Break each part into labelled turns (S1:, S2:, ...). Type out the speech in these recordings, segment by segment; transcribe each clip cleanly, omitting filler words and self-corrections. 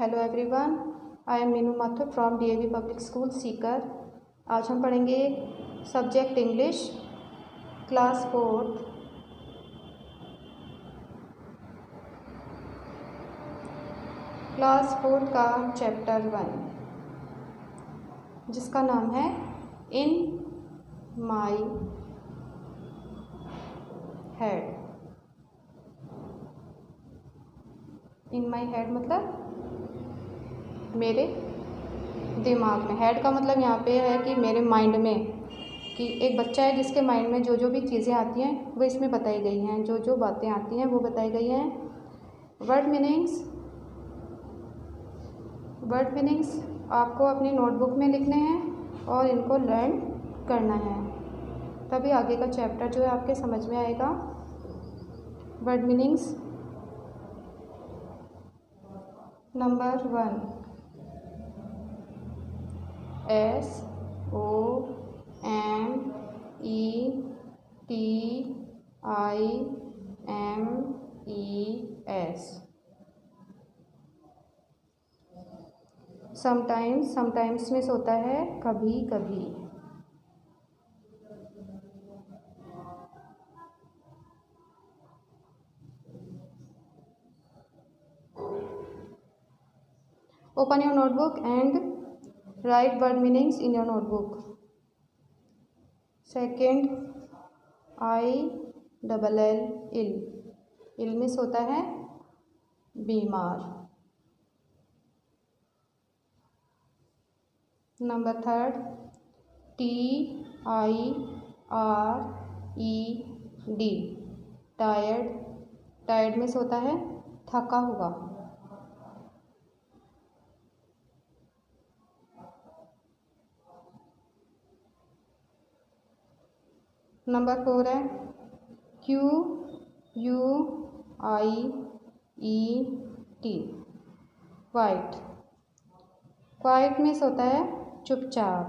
S1: Hello everyone, I am Meenu Mathur from DAV public school Sikar. आज हम पढ़ेंगे सब्जेक्ट इंग्लिश क्लास 4 का चैप्टर 1 जिसका नाम है इन my head. In my head मतलब मेरे दिमाग में। हेड का मतलब यहाँ पे है कि मेरे माइंड में, कि एक बच्चा है जिसके माइंड में जो जो भी चीज़ें आती हैं वो इसमें बताई गई हैं, जो जो बातें आती हैं वो बताई गई हैं। वर्ड मीनिंग्स आपको अपनी नोटबुक में लिखने हैं और इनको लर्न करना है, तभी आगे का चैप्टर जो है आपके समझ में आएगा। Word meanings number 1, SOMETIMES। Sometimes में होता है कभी कभी। Open your notebook and right word meanings in your notebook. Second, ILL इल में होता है बीमार। नंबर 3, TIRED टायर्ड में होता है थका हुआ। नंबर 4 है QUIET क्वाइट में होता है चुपचाप।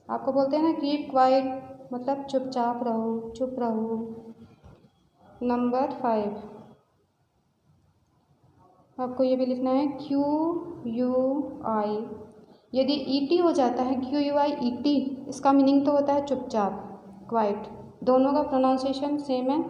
S1: आपको बोलते हैं ना कीप क्वाइट, मतलब चुपचाप रहो, चुप रहो। नंबर 5 आपको ये भी लिखना है QUI। यदि ET हो जाता है QUIET, इसका मीनिंग तो होता है चुपचाप, क्वाइट, दोनों का प्रोनाउंसिएशन सेम है।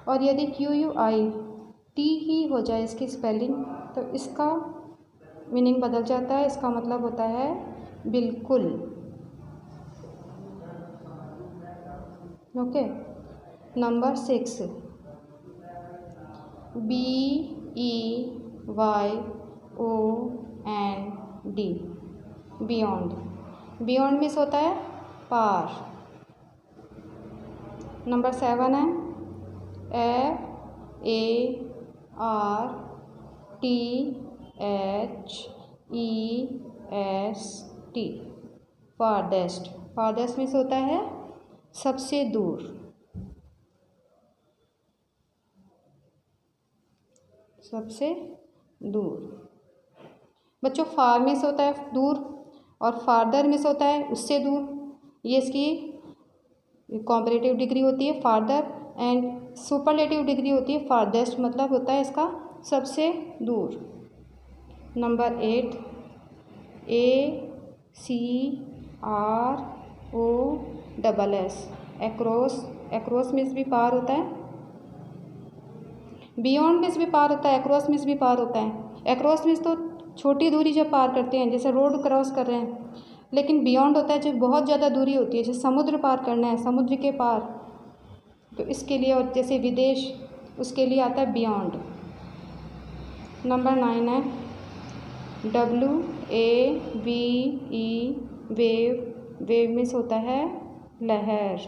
S1: और यदि QUIT ही हो जाए इसकी स्पेलिंग, तो इसका मीनिंग बदल जाता है, इसका मतलब होता है बिल्कुल। ओके। नंबर 6 BEYOND बियॉन्ड में होता है पार। नंबर 7 है FARTHEST फारदेस्ट में होता है सबसे दूर। सबसे दूर बच्चों, फार में होता है दूर और फार्दर में होता है उससे दूर। ये इसकी कॉम्परेटिव डिग्री होती है फार्दर, एंड सुपरलेटिव डिग्री होती है फारदेस्ट, मतलब होता है इसका सबसे दूर। नंबर 8 ACROSS एक्रोस में भी पार होता है, बियॉन्ड में भी पार होता है, एक्रोस में भी पार होता है। एक्रोस में तो छोटी दूरी जब पार करते हैं, जैसे रोड क्रॉस कर रहे हैं, लेकिन बियॉन्ड होता है जब बहुत ज़्यादा दूरी होती है, जैसे समुद्र पार करना है, समुद्र के पार, तो इसके लिए, और जैसे विदेश, उसके लिए आता है बियॉन्ड। नंबर 9 है WAVE वेव में होता है लहर।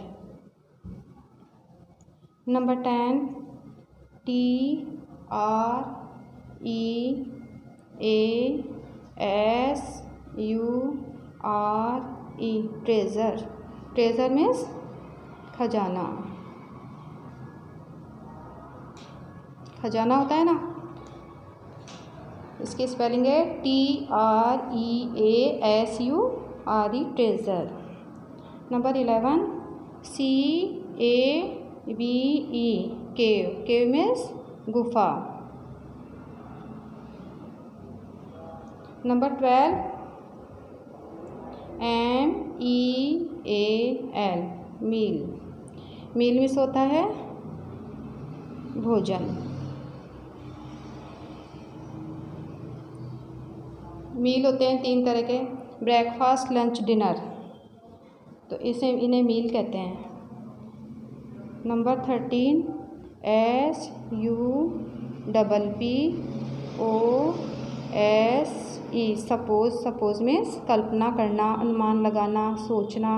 S1: नंबर 10 TREASURE ट्रेजर मीन्स खजाना। खजाना होता है ना, इसकी स्पेलिंग है TREASURE ट्रेजर। नंबर 11 CAVE केव मीन्स गुफा। नंबर 12 MEAL मील। मील मीन्स होता है भोजन। मील होते हैं 3 तरह के, ब्रेकफास्ट, लंच, डिनर, तो इन्हें मील कहते हैं। Number 13 SUPPOSE suppose. Suppose means कल्पना करना, अनुमान लगाना, सोचना,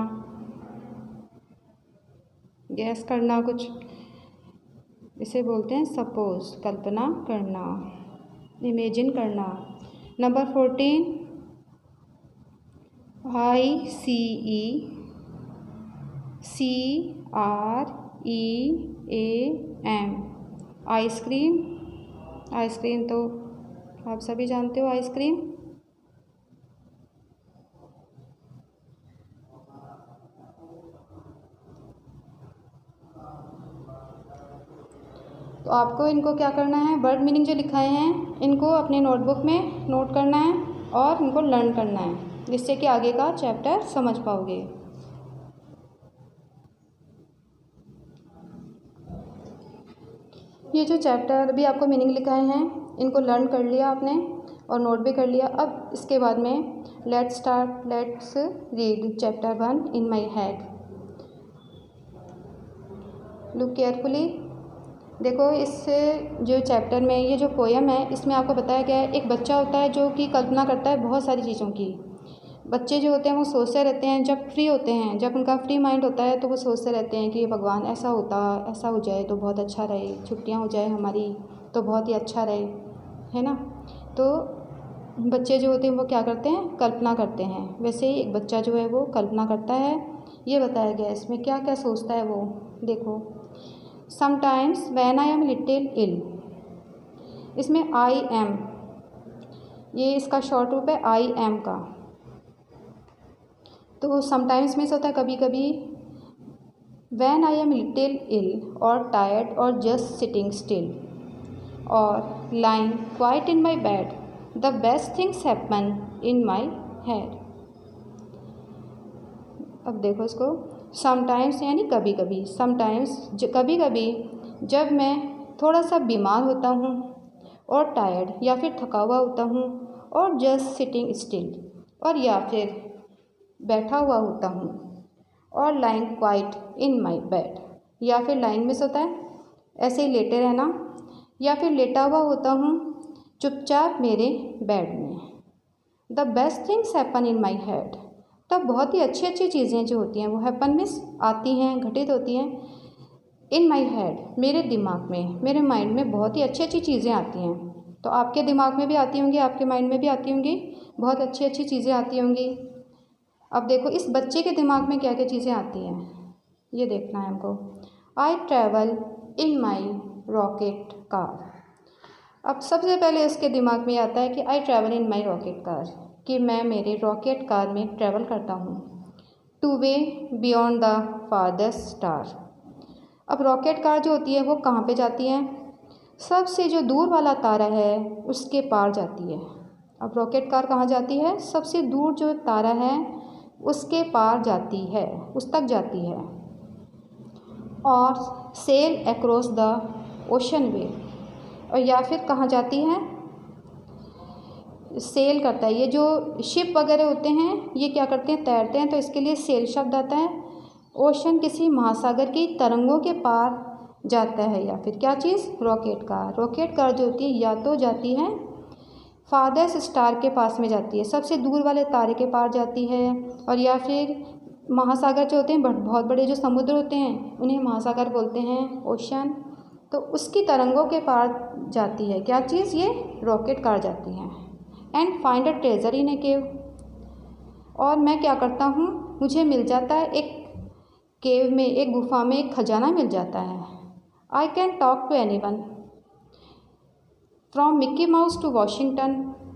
S1: गैस करना कुछ, इसे बोलते हैं सपोज, कल्पना करना, इमेजिन करना। Number 14 ICECREAM ice cream. आइसक्रीम तो आप सभी जानते हो, आइसक्रीम। तो आपको इनको क्या करना है, वर्ड मीनिंग जो लिखाए हैं इनको अपने नोटबुक में नोट करना है और इनको लर्न करना है, जिससे कि आगे का चैप्टर समझ पाओगे। ये जो चैप्टर अभी आपको मीनिंग लिखाए हैं इनको लर्न कर लिया आपने और नोट भी कर लिया। अब इसके बाद में let's read chapter 1 in my head. Look carefully. देखो, इस जो चैप्टर में ये जो पोएम है इसमें आपको बताया गया है, एक बच्चा होता है जो कि कल्पना करता है बहुत सारी चीज़ों की। बच्चे जो होते हैं वो सोचते रहते हैं, जब फ्री होते हैं, जब उनका फ्री माइंड होता है तो वो सोचते रहते हैं कि भगवान ऐसा होता, ऐसा हो जाए तो बहुत अच्छा रहे, छुट्टियां हो जाए हमारी तो बहुत ही अच्छा रहे, है ना। तो बच्चे जो होते हैं वो क्या करते हैं, कल्पना करते हैं। वैसे ही एक बच्चा जो है वो कल्पना करता है। ये बताया गया है इसमें क्या क्या सोचता है वो। देखो, sometimes when I am little ill, इसमें आई एम, ये इसका शॉर्ट रूप है आई एम का। तो समटाइम्स मीन्स होता है कभी कभी, व्हेन आई एम लिटिल इल और टायर्ड और जस्ट सिटिंग स्टिल और lying quite in my bed the best things happen in my head. अब देखो इसको, समटाइम्स यानी कभी कभी, समटाइम्स कभी कभी, जब मैं थोड़ा सा बीमार होता हूँ और टायर्ड या फिर थका हुआ होता हूँ, और जस्ट सिटिंग स्टिल और या फिर बैठा हुआ होता हूँ, और lying quite in my bed, या फिर लाइंग मिस होता है ऐसे ही लेटे रहना, या फिर लेटा हुआ होता हूँ चुपचाप मेरे बेड में। The best things happen in my head, तब बहुत ही अच्छी अच्छी चीज़ें जो होती हैं वो हैपन मिस आती हैं, घटित होती हैं, इन माई हेड मेरे दिमाग में, मेरे माइंड में बहुत ही अच्छी अच्छी चीज़ें आती हैं। तो आपके दिमाग में भी आती होंगी, आपके माइंड में भी आती होंगी, बहुत अच्छी अच्छी चीज़ें आती होंगी। अब देखो इस बच्चे के दिमाग में क्या क्या चीज़ें आती हैं, ये देखना है हमको। I travel in my rocket car. अब सबसे पहले उसके दिमाग में आता है कि I travel in my rocket car, कि मैं मेरे रॉकेट कार में ट्रैवल करता हूँ। To way beyond the farthest star. अब रॉकेट कार जो होती है वो कहाँ पे जाती है, सबसे जो दूर वाला तारा है उसके पार जाती है। अब रॉकेट कार कहाँ जाती है, सबसे दूर जो तारा है उसके पार जाती है, उस तक जाती है। और सेल अक्रॉस द ओशन वे, और या फिर कहाँ जाती है, सेल करता है। ये जो शिप वगैरह होते हैं ये क्या करते हैं, तैरते हैं, तो इसके लिए सेल शब्द आता है। ओशन किसी महासागर की तरंगों के पार जाता है, या फिर क्या चीज़, रॉकेट कार। रॉकेट कार जो होती है या तो जाती है फारदेस्ट स्टार के पास में जाती है, सबसे दूर वाले तारे के पार जाती है, और या फिर महासागर जो होते हैं, बहुत बड़े जो समुद्र होते हैं उन्हें महासागर बोलते हैं, ओशन, तो उसकी तरंगों के पार जाती है क्या चीज़, ये रॉकेट कार जाती है। And find a treasure in a cave, और मैं क्या करता हूँ, मुझे मिल जाता है एक केव में, एक गुफा में एक खजाना मिल जाता है। I can talk to anyone from Mickey Mouse to Washington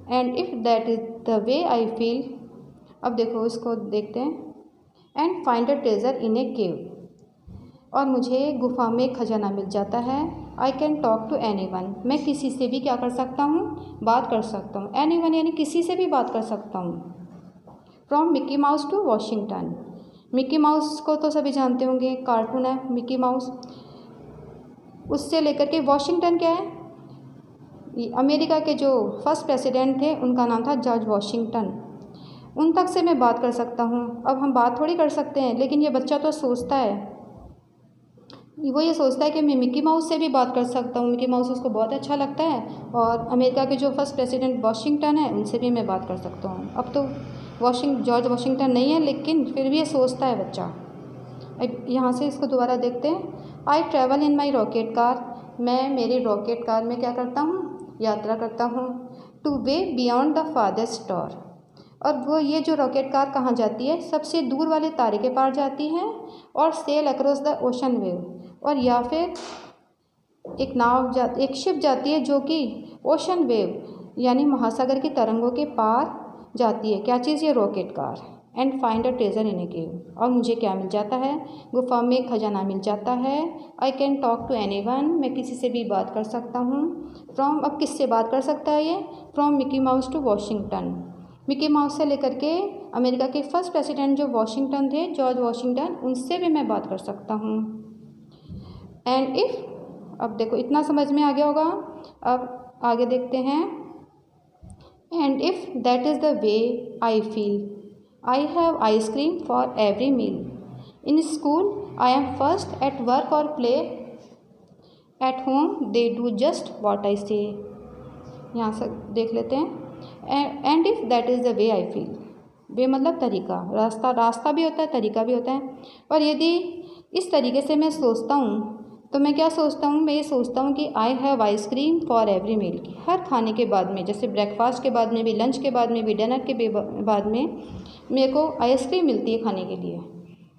S1: and if that is the way I feel. अब देखो इसको देखते हैं। And find a treasure in a cave, और मुझे गुफा में खजाना मिल जाता है। I can talk to anyone, मैं किसी से भी क्या कर सकता हूँ, बात कर सकता हूँ। एनीवन यानी किसी से भी बात कर सकता हूँ। From Mickey Mouse to Washington, Mickey Mouse को तो सभी जानते होंगे, कार्टून है मिक्की माउस। उससे लेकर के वॉशिंगटन क्या है, अमेरिका के जो फर्स्ट प्रेसिडेंट थे उनका नाम था जॉर्ज वॉशिंगटन, उन तक से मैं बात कर सकता हूँ। अब हम बात थोड़ी कर सकते हैं, लेकिन ये बच्चा तो सोचता है, वो ये सोचता है कि मैं मिक्की माउस से भी बात कर सकता हूँ। मिक्की माउस उसको बहुत अच्छा लगता है, और अमेरिका के जो फर्स्ट प्रेसिडेंट वॉशिंगटन है उनसे भी मैं बात कर सकता हूँ। अब तो जॉर्ज वॉशिंगटन नहीं है, लेकिन फिर भी ये सोचता है बच्चा। अब यहाँ से इसको दोबारा देखते हैं। I travel in my rocket car, मैं मेरी रॉकेट कार में क्या करता हूँ, यात्रा करता हूँ। To way beyond the forest star, और वो ये जो रॉकेट कार कहाँ जाती है, सबसे दूर वाले तारे के पार जाती है। और sail across the ocean wave, और या फिर एक शिप जाती है जो कि ओशन वेव यानी महासागर की तरंगों के पार जाती है। क्या चीज़, ये rocket car. And find a treasure in a cave, और मुझे क्या मिल जाता है, गुफा में खजाना मिल जाता है। I can talk to anyone, मैं किसी से भी बात कर सकता हूँ। फ्रॉम, अब किससे बात कर सकता है ये, from Mickey Mouse to Washington, Mickey Mouse से लेकर के अमेरिका के फर्स्ट प्रेसिडेंट जो वॉशिंगटन थे, जॉर्ज वॉशिंगटन, उनसे भी मैं बात कर सकता हूँ। एंड इफ़, अब देखो इतना समझ में आ गया होगा। अब आगे देखते हैं। And if that is the way I feel, I have ice cream for every meal, in school I am first at work और play, at home they do just what I say. यहाँ से देख लेते हैं। And if that is the way I feel, way मतलब तरीका, रास्ता भी होता है, तरीका भी होता है। और यदि इस तरीके से मैं सोचता हूँ तो मैं क्या सोचता हूँ, मैं ये सोचता हूँ कि I have ice cream for every meal, की हर खाने के बाद में, जैसे ब्रेकफास्ट के बाद में भी, लंच के बाद में भी, डिनर के बाद में मेरे को आइसक्रीम मिलती है खाने के लिए।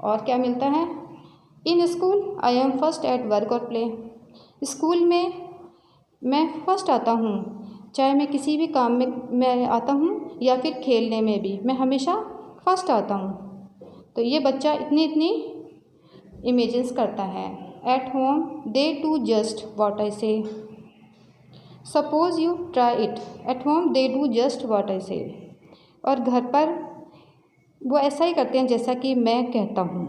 S1: और क्या मिलता है, इन school I am first at work और प्ले, स्कूल में मैं फर्स्ट आता हूँ, चाहे मैं किसी भी काम में मैं आता हूँ या फिर खेलने में भी, मैं हमेशा फर्स्ट आता हूँ। तो ये बच्चा इतनी इमेजिन्स करता है। At home they do just what I say, suppose you try it, at home they do just what I say, और घर पर वो ऐसा ही करते हैं जैसा कि मैं कहता हूँ।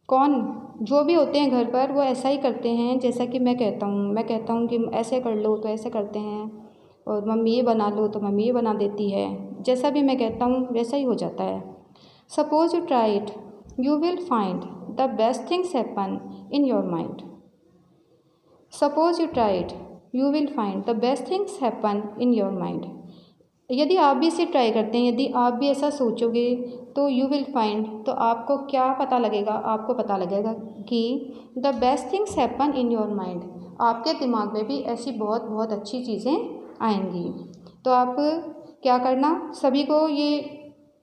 S1: कौन, जो भी होते हैं घर पर वो ऐसा ही करते हैं जैसा कि मैं कहता हूँ। मैं कहता हूँ कि ऐसे कर लो तो ऐसे करते हैं, और मम्मी ये बना लो तो मम्मी ये बना देती है। जैसा भी मैं कहता हूँ वैसा ही हो जाता है। Suppose you try it, you will find the best things happen in your mind, suppose you try it, you will find the best things happen in your mind. यदि आप भी इसे ट्राई करते हैं, यदि आप भी ऐसा सोचोगे तो यू विल फाइंड, तो आपको क्या पता लगेगा, आपको पता लगेगा कि the best things happen in your mind, आपके दिमाग में भी ऐसी बहुत बहुत अच्छी चीज़ें आएंगी। तो आप क्या करना, सभी को ये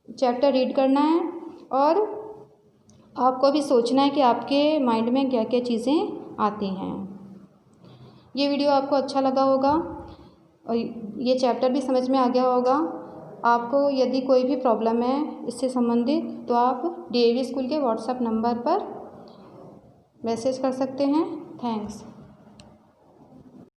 S1: चैप्टर रीड करना है, और आपको भी सोचना है कि आपके माइंड में क्या क्या चीज़ें आती हैं। ये वीडियो आपको अच्छा लगा होगा और ये चैप्टर भी समझ में आ गया होगा। आपको यदि कोई भी प्रॉब्लम है इससे संबंधित तो आप DAV स्कूल के व्हाट्सएप नंबर पर मैसेज कर सकते हैं। थैंक्स।